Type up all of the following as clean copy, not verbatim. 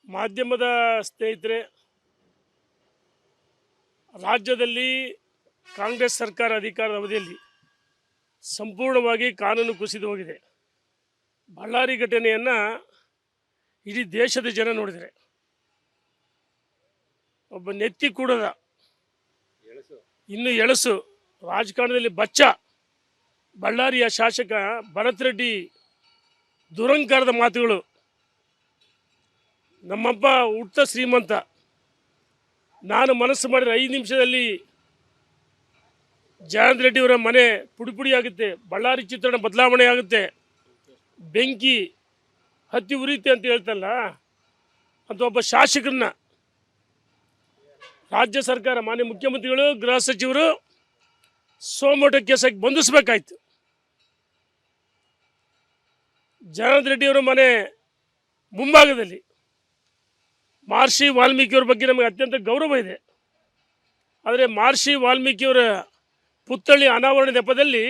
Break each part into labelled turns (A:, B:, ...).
A: ಮಾಧ್ಯಮದ ಸ್ನೇಹಿತರೆ, ರಾಜ್ಯದಲ್ಲಿ ಕಾಂಗ್ರೆಸ್ ಸರ್ಕಾರ ಅಧಿಕಾರದ ಅವಧಿಯಲ್ಲಿ ಸಂಪೂರ್ಣವಾಗಿ ಕಾನೂನು ಕುಸಿದು ಹೋಗಿದೆ. ಬಳ್ಳಾರಿ ಘಟನೆಯನ್ನು ಇಡೀ ದೇಶದ ಜನ ನೋಡಿದರೆ, ಒಬ್ಬ ನೆತ್ತಿ ಕೂಡದ ಇನ್ನು ಎಳಸು ರಾಜಕಾರಣದಲ್ಲಿ ಬಚ್ಚ ಬಳ್ಳಾರಿಯ ಶಾಸಕ ಭರತ್ ರೆಡ್ಡಿ ದುರಂಕಾರದ ಮಾತುಗಳು. ನಮ್ಮಪ್ಪ ಹುಟ್ಟ ಶ್ರೀಮಂತ, ನಾನು ಮನಸ್ಸು ಮಾಡಿದರೆ 5 ನಿಮಿಷದಲ್ಲಿ ಜಯಂತ್ ರೆಡ್ಡಿಯವರ ಮನೆ ಪುಡಿ ಆಗುತ್ತೆ, ಬಳ್ಳಾರಿ ಚಿತ್ರಣ ಬದಲಾವಣೆ ಆಗುತ್ತೆ, ಬೆಂಕಿ ಹತ್ತಿ ಉರಿಯುತ್ತೆ ಅಂತ ಹೇಳ್ತಲ್ಲ, ಅಂತ ಒಬ್ಬ ಶಾಸಕರನ್ನ ರಾಜ್ಯ ಸರ್ಕಾರ, ಮಾನ್ಯ ಮುಖ್ಯಮಂತ್ರಿಗಳು, ಗೃಹ ಸಚಿವರು ಸೋಮೋಟ ಕೇಸಾಗಿ ಬಂಧಿಸಬೇಕಾಯ್ತು. ಜಯಂತ್ ರೆಡ್ಡಿಯವರ ಮನೆ ಮುಂಭಾಗದಲ್ಲಿ ಮಹರ್ಷಿ ವಾಲ್ಮೀಕಿಯವರ ಬಗ್ಗೆ ನಮಗೆ ಅತ್ಯಂತ ಗೌರವ ಇದೆ. ಆದರೆ ಮಹರ್ಷಿ ವಾಲ್ಮೀಕಿಯವರ ಪುತ್ಥಳಿ ಅನಾವರಣ ನೆಪದಲ್ಲಿ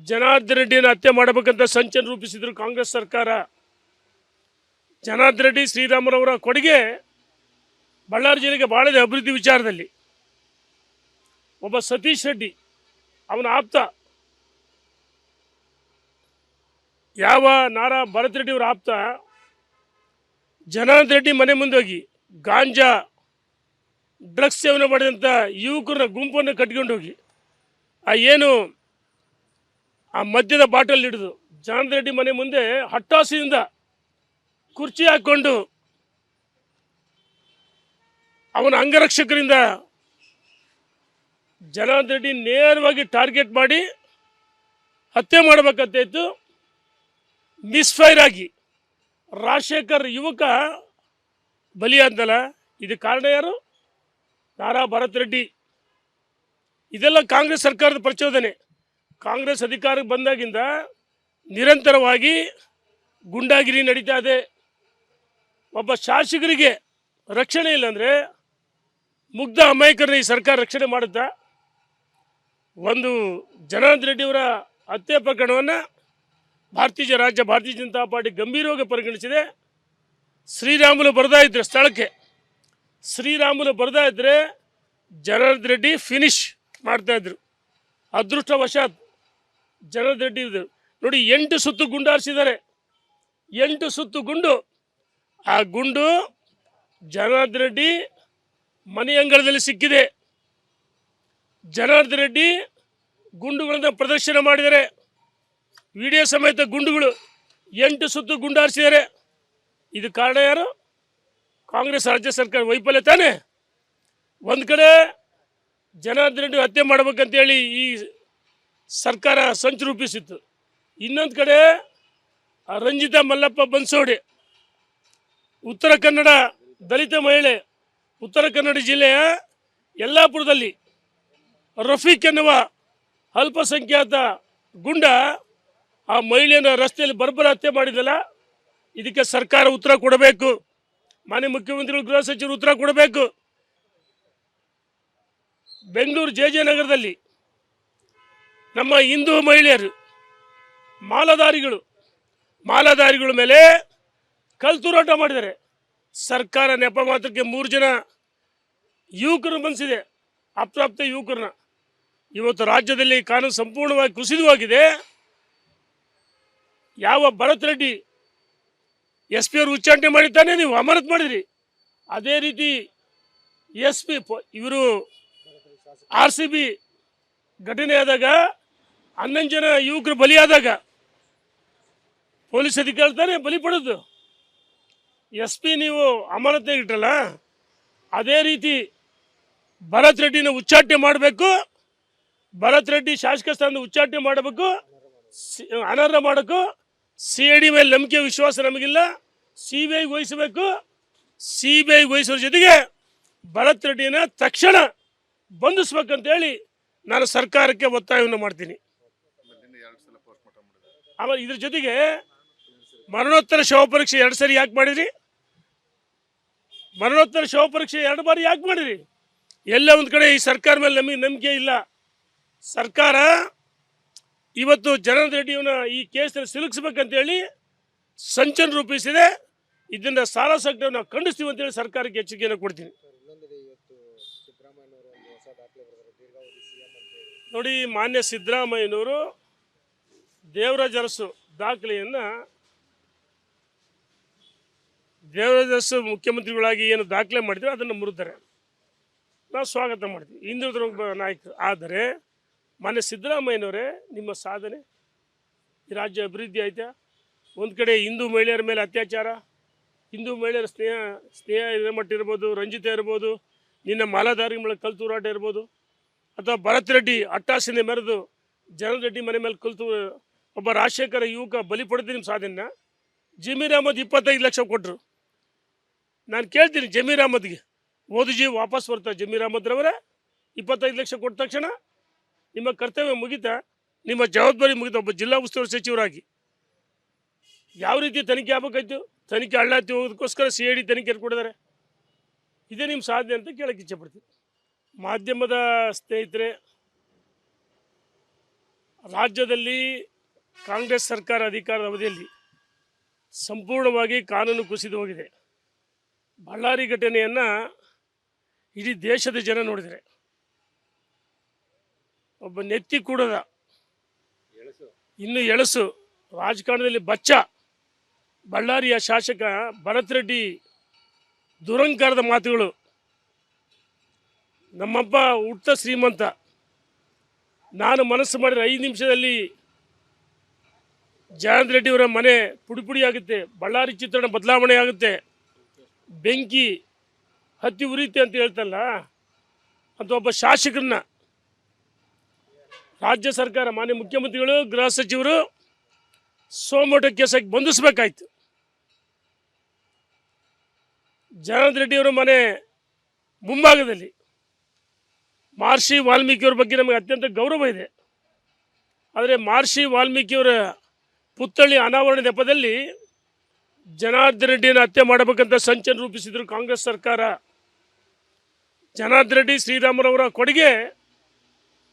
A: ಜನಾರ್ದನ್ ರೆಡ್ಡಿಯನ್ನು ಹತ್ಯೆ ಮಾಡಬೇಕಂತ ಸಂಚನ್ನು ರೂಪಿಸಿದರು ಕಾಂಗ್ರೆಸ್ ಸರ್ಕಾರ. ಜನಾರ್ದನ್ ರೆಡ್ಡಿ ಶ್ರೀರಾಮರವರ ಕೊಡುಗೆ ಬಳ್ಳಾರಿ ಜಿಲ್ಲೆಗೆ ಭಾಳ ಇದೆ ಅಭಿವೃದ್ಧಿ ವಿಚಾರದಲ್ಲಿ. ಒಬ್ಬ ಸತೀಶ್ ರೆಡ್ಡಿ, ಅವನ ಆಪ್ತ, ಯಾವ ನಾರಾ ಭರತ್ ರೆಡ್ಡಿಯವರ ಆಪ್ತ, ಜನಾರ್ದನ್ ರೆಡ್ಡಿ ಮನೆ ಮುಂದೆ ಹೋಗಿ ಗಾಂಜಾ ಡ್ರಗ್ಸ್ ಸೇವನೆ ಮಾಡಿದಂಥ ಯುವಕರನ್ನ ಗುಂಪನ್ನು ಕಟ್ಕೊಂಡು ಹೋಗಿ ಆ ಮದ್ಯದ ಬಾಟಲ್ ಹಿಡಿದು ಜನಾರ್ದನ್ ರೆಡ್ಡಿ ಮನೆ ಮುಂದೆ ಹಟ್ಟಾಸೆಯಿಂದ ಕುರ್ಚಿ ಹಾಕ್ಕೊಂಡು ಅವನ ಅಂಗರಕ್ಷಕರಿಂದ ಜನಾರ್ದನ್ ರೆಡ್ಡಿ ನೇರವಾಗಿ ಟಾರ್ಗೆಟ್ ಮಾಡಿ ಹತ್ಯೆ ಮಾಡಬೇಕಂತ ಇತ್ತು. ಮಿಸ್ಫೈರ್ ಆಗಿ ರಾಜಶೇಖರ್ ಯುವಕ ಬಲಿಯಾದಲ್ಲ, ಇದು ಕಾರಣ ಯಾರು? ನಾರಾ ಭರತ್ ರೆಡ್ಡಿ. ಇದೆಲ್ಲ ಕಾಂಗ್ರೆಸ್ ಸರ್ಕಾರದ ಪ್ರಚೋದನೆ. ಕಾಂಗ್ರೆಸ್ ಅಧಿಕಾರಕ್ಕೆ ಬಂದಾಗಿಂದ ನಿರಂತರವಾಗಿ ಗುಂಡಾಗಿರಿ ನಡೀತಾ ಇದೆ. ಒಬ್ಬ ಶಾಸಕರಿಗೆ ರಕ್ಷಣೆ ಇಲ್ಲ ಮುಗ್ಧ ಅಮಾಯಕರನ್ನ ಈ ಸರ್ಕಾರ ರಕ್ಷಣೆ ಮಾಡುತ್ತಾ? ಒಂದು ಜನಾರ್ದನ್ ರೆಡ್ಡಿಯವರ ಹತ್ಯೆ ಪ್ರಕರಣವನ್ನು ಭಾರತೀಯ ಜನತಾ ಪಾರ್ಟಿ ಗಂಭೀರವಾಗಿ ಪರಿಗಣಿಸಿದೆ. ಶ್ರೀರಾಮುಲು ಬರದಾ ಇದ್ರೆ ಸ್ಥಳಕ್ಕೆ, ಶ್ರೀರಾಮುಲು ಬರದಾ ಇದ್ದರೆ ಜನಾರ್ದನ್ ರೆಡ್ಡಿ ಫಿನಿಶ್ ಮಾಡ್ತಾಯಿದ್ರು. ಅದೃಷ್ಟವಶಾತ್ ಜನಾರ್ದನ್ ರೆಡ್ಡಿ ನೋಡಿ 8 ಸುತ್ತು ಗುಂಡು ಹಾರಿಸಿದ್ದಾರೆ. 8 ಸುತ್ತು ಗುಂಡು. ಆ ಗುಂಡು ಜನಾರ್ದನ್ ರೆಡ್ಡಿ ಮನೆ ಅಂಗಳದಲ್ಲಿ ಸಿಕ್ಕಿದೆ. ಜನಾರ್ದನ್ ರೆಡ್ಡಿ ಗುಂಡುಗಳನ್ನು ಪ್ರದರ್ಶನ ಮಾಡಿದ್ದಾರೆ. ವಿಡಿಯೋ ಸಮೇತ ಗುಂಡುಗಳು 8 ಸುತ್ತು ಗುಂಡು ಹಾರಿಸಿದ್ದಾರೆ. ಇದು ಕಾರಣ ಯಾರು? ಕಾಂಗ್ರೆಸ್ ರಾಜ್ಯ ಸರ್ಕಾರ ವೈಫಲ್ಯ ತಾನೆ. ಒಂದು ಕಡೆ ಜನಾರ್ದನ್ ರೆಡ್ಡಿ ಹತ್ಯೆ ಮಾಡಬೇಕಂತೇಳಿ ಈ ಸರ್ಕಾರ ಸಂಚು ರೂಪಿಸಿತ್ತು. ಇನ್ನೊಂದು ಕಡೆ ರಂಜಿತಾ ಮಲ್ಲಪ್ಪ ಬನ್ಸೋಡೆ, ಉತ್ತರ ಕನ್ನಡ ದಲಿತ ಮಹಿಳೆ, ಉತ್ತರ ಕನ್ನಡ ಜಿಲ್ಲೆಯ ಯಲ್ಲಾಪುರದಲ್ಲಿ ರಫೀಕ್ ಎನ್ನುವ ಅಲ್ಪಸಂಖ್ಯಾತ ಗುಂಡ ಆ ಮಹಿಳೆಯನ್ನು ರಸ್ತೆಯಲ್ಲಿ ಬರ್ಬರ ಹತ್ಯೆ ಮಾಡಿದಲ್ಲ. ಇದಕ್ಕೆ ಸರ್ಕಾರ ಉತ್ತರ ಕೊಡಬೇಕು. ಮಾನ್ಯ ಮುಖ್ಯಮಂತ್ರಿಗಳು, ಗೃಹ ಸಚಿವರು ಉತ್ತರ ಕೊಡಬೇಕು. ಬೆಂಗಳೂರು ಜೆ ನಗರದಲ್ಲಿ ನಮ್ಮ ಹಿಂದೂ ಮಹಿಳೆಯರು ಮಾಲಾಧಾರಿಗಳ ಮೇಲೆ ಕಲ್ತೂರಾಟ ಮಾಡಿದ್ದಾರೆ. ಸರ್ಕಾರ ನೆಪ ಮಾತ್ರಕ್ಕೆ 3 ಜನ ಯುವಕರು ಬಂಧಿಸಿದೆ, ಅಪ್ರಾಪ್ತ ಯುವಕರನ್ನ. ಇವತ್ತು ರಾಜ್ಯದಲ್ಲಿ ಕಾನೂನು ಸಂಪೂರ್ಣವಾಗಿ ಕುಸಿದು ಹೋಗಿದೆ. ಯಾವ ಭರತ್ ರೆಡ್ಡಿ SP ಅವರು ಉಚ್ಚಾಟನೆ ಮಾಡಿದ್ದಾನೆ, ನೀವು ಅಮಾನತ್ ಮಾಡಿದ್ರಿ. ಅದೇ ರೀತಿ SP ಇವರು RCB ಘಟನೆ ಆದಾಗ 11 ಜನ ಯುವಕರು ಬಲಿಯಾದಾಗ ಪೊಲೀಸ್ ಅಧಿಕಾರಿ ತಾನೇ ಬಲಿ ಪಡೋದು. SP ನೀವು ಅಮಾನತ್ನಾಗ ಇಟ್ಟಲ್ಲ. ಅದೇ ರೀತಿ ಭರತ್ ರೆಡ್ಡಿನ ಉಚ್ಚಾಟನೆ ಮಾಡಬೇಕು. ಭರತ್ ರೆಡ್ಡಿ ಶಾಸಕ ಸ್ಥಾನದ ಉಚ್ಚಾಟನೆ ಮಾಡಬೇಕು, ಅನರ್ಹ ಮಾಡಬೇಕು. CID ಮೇಲೆ ನಂಬಿಕೆ ವಿಶ್ವಾಸ ನಮಗಿಲ್ಲ, CBI ವಹಿಸಬೇಕು. CBI ವಹಿಸೋರ ಜೊತೆಗೆ ಭರತ್ ರೆಡ್ಡಿನ ತಕ್ಷಣ ಬಂಧಿಸ್ಬೇಕಂತೇಳಿ ನಾನು ಸರ್ಕಾರಕ್ಕೆ ಒತ್ತಾಯವನ್ನು ಮಾಡ್ತೀನಿ. ಆಮೇಲೆ ಇದ್ರ ಜೊತೆಗೆ ಮರಣೋತ್ತರ ಶವ ಪರೀಕ್ಷೆ 2 ಸರಿ ಯಾಕೆ ಮಾಡಿದ್ರಿ? ಮರಣೋತ್ತರ ಶವ ಪರೀಕ್ಷೆ 2 ಬಾರಿ ಯಾಕೆ ಮಾಡಿದ್ರಿ? ಎಲ್ಲ ಒಂದು ಕಡೆ ಈ ಸರ್ಕಾರ ಮೇಲೆ ನಮಗೆ ನಂಬಿಕೆ ಇಲ್ಲ. ಸರ್ಕಾರ ಇವತ್ತು ಜನಾರ್ದನ್ ರೆಡ್ಡಿಯವನ್ನ ಈ ಕೇಸಲ್ಲಿ ಸಿಲುಕಿಸ್ಬೇಕಂತೇಳಿ ಸಂಚನ್ನು ರೂಪಿಸಿದೆ. ಇದನ್ನು ಸಾಲ ಸಂಕಟವನ್ನು ನಾವು ಖಂಡಿಸ್ತೀವಿ ಅಂತೇಳಿ ಸರ್ಕಾರಕ್ಕೆ ಎಚ್ಚರಿಕೆಯನ್ನು ಕೊಡ್ತೀನಿ. ನೋಡಿ, ಮಾನ್ಯ ಸಿದ್ದರಾಮಯ್ಯನವರು ದೇವರಾಜ ಅರಸು ದಾಖಲೆಯನ್ನು ದೇವರಾಜ ಅರಸು ಮುಖ್ಯಮಂತ್ರಿಗಳಾಗಿ ಏನು ದಾಖಲೆ ಮಾಡಿದ್ರು ಅದನ್ನು ಮುರಿದರೆ ನಾವು ಸ್ವಾಗತ ಮಾಡ್ತೀವಿ, ಹಿಂದುಳಿದ ಒಬ್ಬ ನಾಯಕರು. ಆದರೆ ಮಾನ್ಯ ಸಿದ್ದರಾಮಯ್ಯನವರೇ, ನಿಮ್ಮ ಸಾಧನೆ ಈ ರಾಜ್ಯ ಅಭಿವೃದ್ಧಿ ಆಯ್ತಾ? ಒಂದು ಕಡೆ ಹಿಂದೂ ಮಹಿಳೆಯರ ಮೇಲೆ ಅತ್ಯಾಚಾರ, ಹಿಂದೂ ಮಹಿಳೆಯರ ಸ್ನೇಹ ಹಿರೇಮಠ ಇರ್ಬೋದು, ರಂಜಿತ ಇರ್ಬೋದು, ನಿನ್ನ ಮಾಲಾಧಾರಿ ಮೇಲೆ ಕಲ್ತೂರಾಟ ಇರ್ಬೋದು, ಅಥವಾ ಭರತ್ ರೆಡ್ಡಿ ಅಟ್ಟಾಸನೆ ಮೆರೆದು ಜನರಲ್ ರೆಡ್ಡಿ ಮನೆ ಮೇಲೆ ಕಲ್ತು ಒಬ್ಬ ರಾಜಶೇಖರ ಯುವಕ ಬಲಿ ಪಡೆದು ನಿಮ್ಮ ಸಾಧನೆ. ಜಮೀರ್ ಅಹಮದ್ 25 ಲಕ್ಷ ಕೊಟ್ಟರು. ನಾನು ಕೇಳ್ತೀನಿ, ಜಮೀರ್ ಅಹಮದ್ಗೆ ಮೋದಿಜಿ ವಾಪಸ್ ಬರ್ತಾರೆ. ಜಮೀರ್ ಅಹಮದ್ರವರೇ 25 ಲಕ್ಷ ಕೊಟ್ಟ ತಕ್ಷಣ ನಿಮ್ಮ ಕರ್ತವ್ಯ ಮುಗಿತಾ? ನಿಮ್ಮ ಜವಾಬ್ದಾರಿ ಮುಗಿತಾ? ಒಬ್ಬ ಜಿಲ್ಲಾ ಉಸ್ತುವಾರಿ ಸಚಿವರಾಗಿ ಯಾವ ರೀತಿ ತನಿಖೆ ಆಗಬೇಕಾಯ್ತು? ತನಿಖೆ ಹಳ್ಳಾತಿ ಹೋಗೋದಕ್ಕೋಸ್ಕರ CID ತನಿಖೆ ಕೊಟ್ಟಿದ್ದಾರೆ. ಇದೇ ನಿಮ್ಮ ಸಾಧನೆ ಅಂತ ಕೇಳಕ್ಕೆ ಇಚ್ಛೆಪಡ್ತೀನಿ. ಮಾಧ್ಯಮದ ಸ್ನೇಹಿತರೆ, ರಾಜ್ಯದಲ್ಲಿ ಕಾಂಗ್ರೆಸ್ ಸರ್ಕಾರ ಅಧಿಕಾರದ ಅವಧಿಯಲ್ಲಿ ಸಂಪೂರ್ಣವಾಗಿ ಕಾನೂನು ಕುಸಿದು ಹೋಗಿದೆ. ಬಳ್ಳಾರಿ ಘಟನೆಯನ್ನು ಇಡೀ ದೇಶದ ಜನ ನೋಡಿದರೆ, ಒಬ್ಬ ನೆತ್ತಿ ಕೂಡದ ಇನ್ನು ಎಳಸು ರಾಜಕಾರಣದಲ್ಲಿ ಬಚ್ಚ ಬಳ್ಳಾರಿಯ ಶಾಸಕ ಭರತ್ ರೆಡ್ಡಿ ದುರಂಕಾರದ ಮಾತುಗಳು. ನಮ್ಮಪ್ಪ ಹುಟ್ಟ ಶ್ರೀಮಂತ, ನಾನು ಮನಸ್ಸು ಮಾಡಿದ್ರೆ 5 ನಿಮಿಷದಲ್ಲಿ ಜಯಂತ್ ರೆಡ್ಡಿಯವರ ಮನೆ ಪುಡಿ ಪುಡಿ ಆಗುತ್ತೆ, ಬಳ್ಳಾರಿ ಚಿತ್ರಣ ಬದಲಾವಣೆ ಆಗುತ್ತೆ, ಬೆಂಕಿ ಹತ್ತಿ ಉರಿಯುತ್ತೆ ಅಂತ ಹೇಳ್ತಲ್ಲ, ಅಂತ ಒಬ್ಬ ಶಾಸಕರನ್ನ ರಾಜ್ಯ ಸರ್ಕಾರ, ಮಾನ್ಯ ಮುಖ್ಯಮಂತ್ರಿಗಳು, ಗೃಹ ಸಚಿವರು ಸೋಮೋಟ ಕೇಸಾಗಿ ಬಂಧಿಸಬೇಕಾಯ್ತು. ಜಯಂತ್ ರೆಡ್ಡಿಯವರ ಮನೆ ಮುಂಭಾಗದಲ್ಲಿ ಮಹರ್ಷಿ ವಾಲ್ಮೀಕಿಯವರ ಬಗ್ಗೆ ನಮಗೆ ಅತ್ಯಂತ ಗೌರವ ಇದೆ. ಆದರೆ ಮಹರ್ಷಿ ವಾಲ್ಮೀಕಿಯವರ ಪುತ್ಥಳಿ ಅನಾವರಣ ನೆಪದಲ್ಲಿ ಜನಾರ್ದನ್ ರೆಡ್ಡಿಯನ್ನು ಹತ್ಯೆ ಮಾಡಬೇಕಂತ ಸಂಚನ್ನು ರೂಪಿಸಿದರು ಕಾಂಗ್ರೆಸ್ ಸರ್ಕಾರ. ಜನಾರ್ದನ್ ರೆಡ್ಡಿ ಶ್ರೀರಾಮರವರ ಕೊಡುಗೆ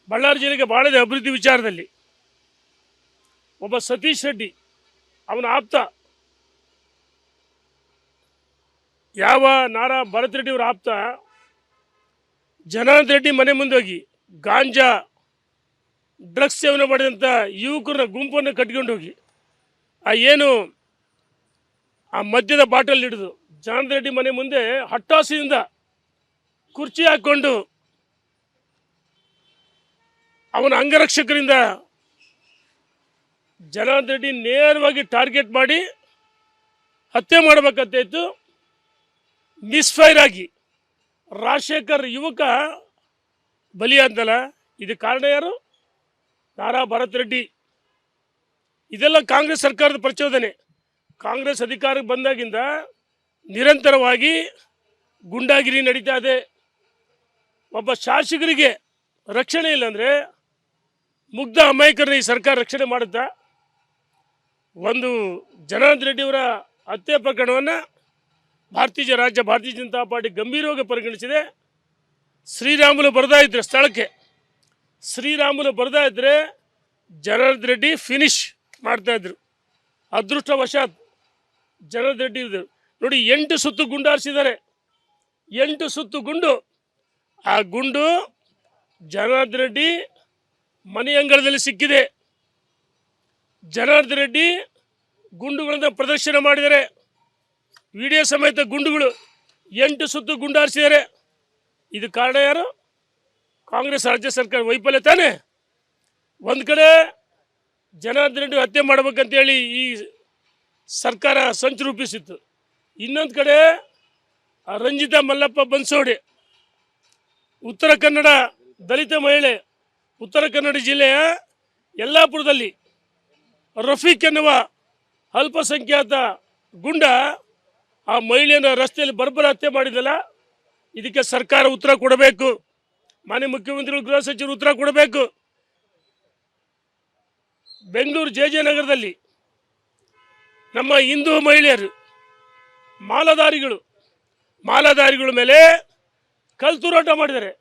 A: ಬಳ್ಳಾರಿ ಜಿಲ್ಲೆಗೆ ಭಾಳ ಇದೆ ಅಭಿವೃದ್ಧಿ ವಿಚಾರದಲ್ಲಿ. ಒಬ್ಬ ಸತೀಶ್ ರೆಡ್ಡಿ, ಅವನ ಆಪ್ತ, ಯಾವ ನಾರಾ ಭರತ್ ರೆಡ್ಡಿಯವರ ಆಪ್ತ, ಜನಾರ್ದನ್ ರೆಡ್ಡಿ ಮನೆ ಮುಂದೆ ಹೋಗಿ ಗಾಂಜಾ ಡ್ರಗ್ಸ್ ಸೇವನೆ ಮಾಡಿದಂಥ ಯುವಕರನ್ನ ಗುಂಪನ್ನು ಕಟ್ಕೊಂಡು ಹೋಗಿ ಆ ಮದ್ಯದ ಬಾಟಲ್ ಹಿಡಿದು ಜನಾರ್ದನ್ ರೆಡ್ಡಿ ಮನೆ ಮುಂದೆ ಹಟ್ಟಾಸೆಯಿಂದ ಕುರ್ಚಿ ಹಾಕ್ಕೊಂಡು ಅವನ ಅಂಗರಕ್ಷಕರಿಂದ ಜನಾರ್ದನ್ ರೆಡ್ಡಿ ನೇರವಾಗಿ ಟಾರ್ಗೆಟ್ ಮಾಡಿ ಹತ್ಯೆ ಮಾಡಬೇಕಂತ ಇತ್ತು. ಮಿಸ್ಫೈರ್ ಆಗಿ ರಾಜಶೇಖರ್ ಯುವಕ ಬಲಿಯಾದಲ್ಲ. ಇದಕ್ಕೆ ಕಾರಣ ಯಾರು? ನಾರಾ ಭರತ್ ರೆಡ್ಡಿ. ಇದೆಲ್ಲ ಕಾಂಗ್ರೆಸ್ ಸರ್ಕಾರದ ಪ್ರಚೋದನೆ. ಕಾಂಗ್ರೆಸ್ ಅಧಿಕಾರಕ್ಕೆ ಬಂದಾಗಿಂದ ನಿರಂತರವಾಗಿ ಗುಂಡಾಗಿರಿ ನಡೀತಾ ಇದೆ. ಒಬ್ಬ ಶಾಸಕರಿಗೆ ರಕ್ಷಣೆ ಇಲ್ಲಾಂದರೆ ಮುಗ್ಧ ಅಮಾಯಕರನ್ನ ಈ ಸರ್ಕಾರ ರಕ್ಷಣೆ ಮಾಡುತ್ತಾ? ಒಂದು ಜನಾರ್ದನ್ ರೆಡ್ಡಿಯವರ ಹತ್ಯೆ ಪ್ರಕರಣವನ್ನು ಭಾರತೀಯ ಜನತಾ ಪಾರ್ಟಿ ಗಂಭೀರವಾಗಿ ಪರಿಗಣಿಸಿದೆ. ಶ್ರೀರಾಮುಲು ಬರ್ದಾ ಇದ್ರೆ ಸ್ಥಳಕ್ಕೆ, ಶ್ರೀರಾಮುಲು ಬರ್ದಾ ಇದ್ದರೆ ಜನಾರ್ದನ್ ರೆಡ್ಡಿ ಫಿನಿಶ್ ಮಾಡ್ತಾಯಿದ್ರು. ಅದೃಷ್ಟವಶಾತ್ ಜನಾರ್ದನ್ ರೆಡ್ಡಿ ಇದ್ದರು ನೋಡಿ, 8 ಸುತ್ತು ಗುಂಡು ಹಾರಿಸಿದ್ದಾರೆ. 8 ಸುತ್ತು ಗುಂಡು. ಆ ಗುಂಡು ಜನಾರ್ದನ್ ರೆಡ್ಡಿ ಮನೆ ಅಂಗಳದಲ್ಲಿ ಸಿಕ್ಕಿದೆ. ಜನಾರ್ದನ್ ರೆಡ್ಡಿ ಗುಂಡುಗಳನ್ನು ಪ್ರದರ್ಶನ ಮಾಡಿದ್ದಾರೆ. ವಿಡಿಯೋ ಸಮೇತ ಗುಂಡುಗಳು 8 ಸುತ್ತು ಗುಂಡು ಹಾರಿಸಿದ್ದಾರೆ. ಇದು ಕಾರಣ ಯಾರು? ಕಾಂಗ್ರೆಸ್ ರಾಜ್ಯ ಸರ್ಕಾರ ವೈಫಲ್ಯ ತಾನೇ. ಒಂದು ಕಡೆ ಜನಾರ್ದನ್ ರೆಡ್ಡಿ ಹತ್ಯೆ ಮಾಡಬೇಕಂತೇಳಿ ಈ ಸರ್ಕಾರ ಸಂಚು ರೂಪಿಸಿತ್ತು. ಇನ್ನೊಂದು ಕಡೆ ರಂಜಿತಾ ಮಲ್ಲಪ್ಪ ಬನ್ಸೋಡೆ, ಉತ್ತರ ಕನ್ನಡ ದಲಿತ ಮಹಿಳೆ, ಉತ್ತರ ಕನ್ನಡ ಜಿಲ್ಲೆಯ ಯಲ್ಲಾಪುರದಲ್ಲಿ ರಫೀಕ್ ಎನ್ನುವ ಅಲ್ಪಸಂಖ್ಯಾತ ಗುಂಡ ಆ ಮಹಿಳೆಯನ್ನು ರಸ್ತೆಯಲ್ಲಿ ಬರ್ಬರ ಹತ್ಯೆ ಮಾಡಿದಲ್ಲ. ಇದಕ್ಕೆ ಸರ್ಕಾರ ಉತ್ತರ ಕೊಡಬೇಕು. ಮಾನ್ಯ ಮುಖ್ಯಮಂತ್ರಿಗಳು, ಗೃಹ ಸಚಿವರು ಉತ್ತರ ಕೊಡಬೇಕು. ಬೆಂಗಳೂರು JJ ನಗರದಲ್ಲಿ ನಮ್ಮ ಹಿಂದೂ ಮಹಿಳೆಯರು ಮಾಲಾಧಾರಿಗಳ ಮೇಲೆ ಕಲ್ತೂರಾಟ ಮಾಡಿದ್ದಾರೆ.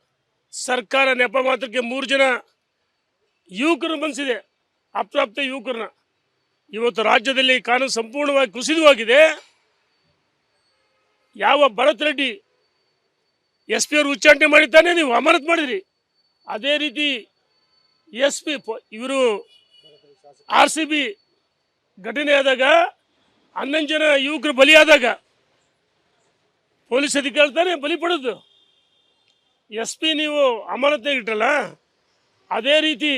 A: ಸರ್ಕಾರ ನೆಪ ಮಾತ್ರಕ್ಕೆ 3 ಜನ ಯುವಕರು ಬಂಧಿಸಿದೆ, ಅಪ್ರಾಪ್ತ ಯುವಕರನ್ನ. ಇವತ್ತು ರಾಜ್ಯದಲ್ಲಿ ಕಾನೂನು ಸಂಪೂರ್ಣವಾಗಿ ಕುಸಿದು ಹೋಗಿದೆ. ಯಾವ ಭರತ್ ರೆಡ್ಡಿ ಎಸ್ ಪಿ ಅವರು ಉಚ್ಚಾಟನೆ ಮಾಡಿದ್ದಾನೆ ನೀವು ಅಮಾನತ್ ಮಾಡಿದ್ರಿ. ಅದೇ ರೀತಿ ಎಸ್ ಪಿ ಇವರು RCB ಘಟನೆ ಆದಾಗ 11 ಜನ ಯುವಕರು ಬಲಿಯಾದಾಗ ಪೊಲೀಸ್ ಅಧಿಕಾರಿ ತಾನೇ ಬಲಿ ಪಡೋದು. ಎಸ್ ಪಿ ನೀವು ಅಮಾನತ್ನಾಗ ಇಟ್ಟಲ್ಲ, ಅದೇ ರೀತಿ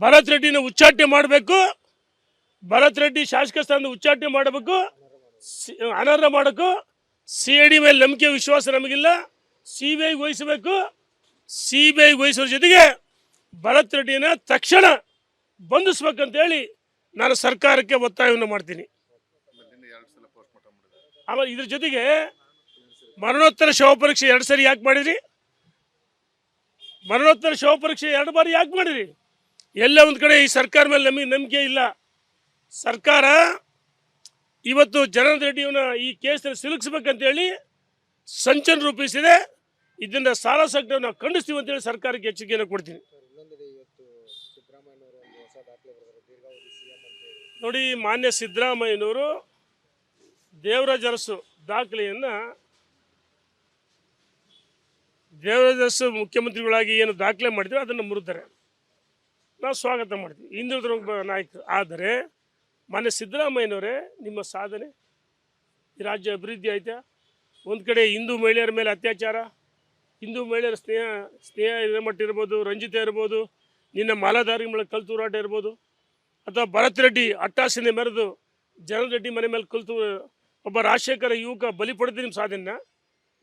A: ಭರತ್ ರೆಡ್ಡಿನ ಉಚ್ಚಾಟನೆ ಮಾಡಬೇಕು. ಭರತ್ ರೆಡ್ಡಿ ಶಾಸಕ ಸ್ಥಾನದ ಉಚ್ಚಾಟನೆ ಮಾಡಬೇಕು, ಅನರ್ಹ ಮಾಡೋಕ್ಕೂ. CID ಮೇಲೆ ನಂಬಿಕೆ ವಿಶ್ವಾಸ ನಮಗಿಲ್ಲ, CBI ವಹಿಸಬೇಕು. CBI ವಹಿಸೋರ ಜೊತೆಗೆ ಭರತ್ ರೆಡ್ಡಿನ ತಕ್ಷಣ ಬಂಧಿಸ್ಬೇಕಂತೇಳಿ ನಾನು ಸರ್ಕಾರಕ್ಕೆ ಒತ್ತಾಯವನ್ನು ಮಾಡ್ತೀನಿ. ಆಮೇಲೆ ಇದ್ರ ಜೊತೆಗೆ ಮರಣೋತ್ತರ ಶವ ಪರೀಕ್ಷೆ 2 ಸರಿ ಯಾಕೆ ಮಾಡಿದ್ರಿ? ಮರಣೋತ್ತರ ಶವ ಪರೀಕ್ಷೆ 2 ಬಾರಿ ಯಾಕೆ ಮಾಡಿದ್ರಿ? ಎಲ್ಲ ಒಂದು ಕಡೆ ಈ ಸರ್ಕಾರ ಮೇಲೆ ನಮಗೆ ನಂಬಿಕೆ ಇಲ್ಲ. ಸರ್ಕಾರ ಇವತ್ತು ಜನಾರ್ದನ್ ರೆಡ್ಡಿಯವನ್ನ ಈ ಕೇಸಲ್ಲಿ ಸಿಲುಕಿಸ್ಬೇಕಂತೇಳಿ ಸಂಚನ ರೂಪಿಸಿದೆ. ಇದನ್ನು ಸಾಲ ಸಂಕಟವನ್ನು ನಾವು ಖಂಡಿಸ್ತೀವಿ ಅಂತೇಳಿ ಸರ್ಕಾರಕ್ಕೆ ಎಚ್ಚರಿಕೆಯನ್ನು ಕೊಡ್ತೀನಿ. ನೋಡಿ, ಮಾನ್ಯ ಸಿದ್ದರಾಮಯ್ಯನವರು ದೇವರಾಜ ಅರಸು ದಾಖಲೆಯನ್ನು ದೇವರಾಜ ಅರಸು ಮುಖ್ಯಮಂತ್ರಿಗಳಾಗಿ ಏನು ದಾಖಲೆ ಮಾಡಿದ್ರು ಅದನ್ನು ಮುರಿದರೆ ನಾವು ಸ್ವಾಗತ ಮಾಡ್ತೀವಿ, ಹಿಂದುಳಿದ ಒಬ್ಬ ನಾಯಕರು. ಆದರೆ ಮಾನ್ಯ ಸಿದ್ದರಾಮಯ್ಯನವರೇ, ನಿಮ್ಮ ಸಾಧನೆ ಈ ರಾಜ್ಯ ಅಭಿವೃದ್ಧಿ ಆಯ್ತಾ? ಒಂದು ಕಡೆ ಹಿಂದೂ ಮಹಿಳೆಯರ ಮೇಲೆ ಅತ್ಯಾಚಾರ, ಹಿಂದೂ ಮಹಿಳೆಯರ ಸ್ನೇಹ ಹಿರೇಮಠ ಇರ್ಬೋದು, ರಂಜಿತಾ ಇರ್ಬೋದು, ನಿನ್ನ ಮಾಲಾಧಾರಿ ಮೇಲೆ ಕಲ್ಲು ತೂರಾಟ ಇರ್ಬೋದು, ಅಥವಾ ಭರತ್ ರೆಡ್ಡಿ ಅಟ್ಟಾಸನೆ ಮೆರೆದು ಜನಾರ್ದನ್ ರೆಡ್ಡಿ ಮನೆ ಮೇಲೆ ಕಲ್ತು ಒಬ್ಬ ರಾಜಶೇಖರ ಯುವಕ ಬಲಿ ಪಡೆದು ನಿಮ್ಮ ಸಾಧನೆ.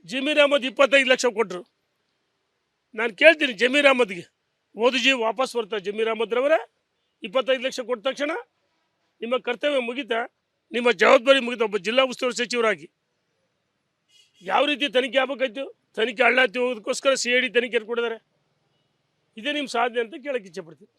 A: ಜಮೀರ್ ಅಹಮದ್ 25 ಲಕ್ಷ ಕೊಟ್ಟರು. ನಾನು ಕೇಳ್ತೀನಿ, ಜಮೀರ್ ಅಹಮದ್ಗೆ ಓದು ಜೀವ ವಾಪಸ್ ಬರ್ತಾ? ಜಮೀರ್ ಅಹಮದ್ರವರೇ 25 ಲಕ್ಷ ಕೊಟ್ಟ ತಕ್ಷಣ ನಿಮ್ಮ ಕರ್ತವ್ಯ ಮುಗಿತಾ? ನಿಮ್ಮ ಜವಾಬ್ದಾರಿ ಮುಗಿತಾ? ಒಬ್ಬ ಜಿಲ್ಲಾ ಉಸ್ತುವಾರಿ ಸಚಿವರಾಗಿ ಯಾವ ರೀತಿ ತನಿಖೆ ಆಗಬೇಕಾಯ್ತು? ತನಿಖೆ ಹಳ್ಳಾತಿ ಹೋಗೋದಕ್ಕೋಸ್ಕರ CID ತನಿಖೆ ಕೊಡಿದ್ದಾರೆ. ಇದೇ ನಿಮ್ಮ ಸಾಧನೆ ಅಂತ ಕೇಳಕ್ಕೆ ಇಚ್ಛೆಪಡ್ತೀನಿ.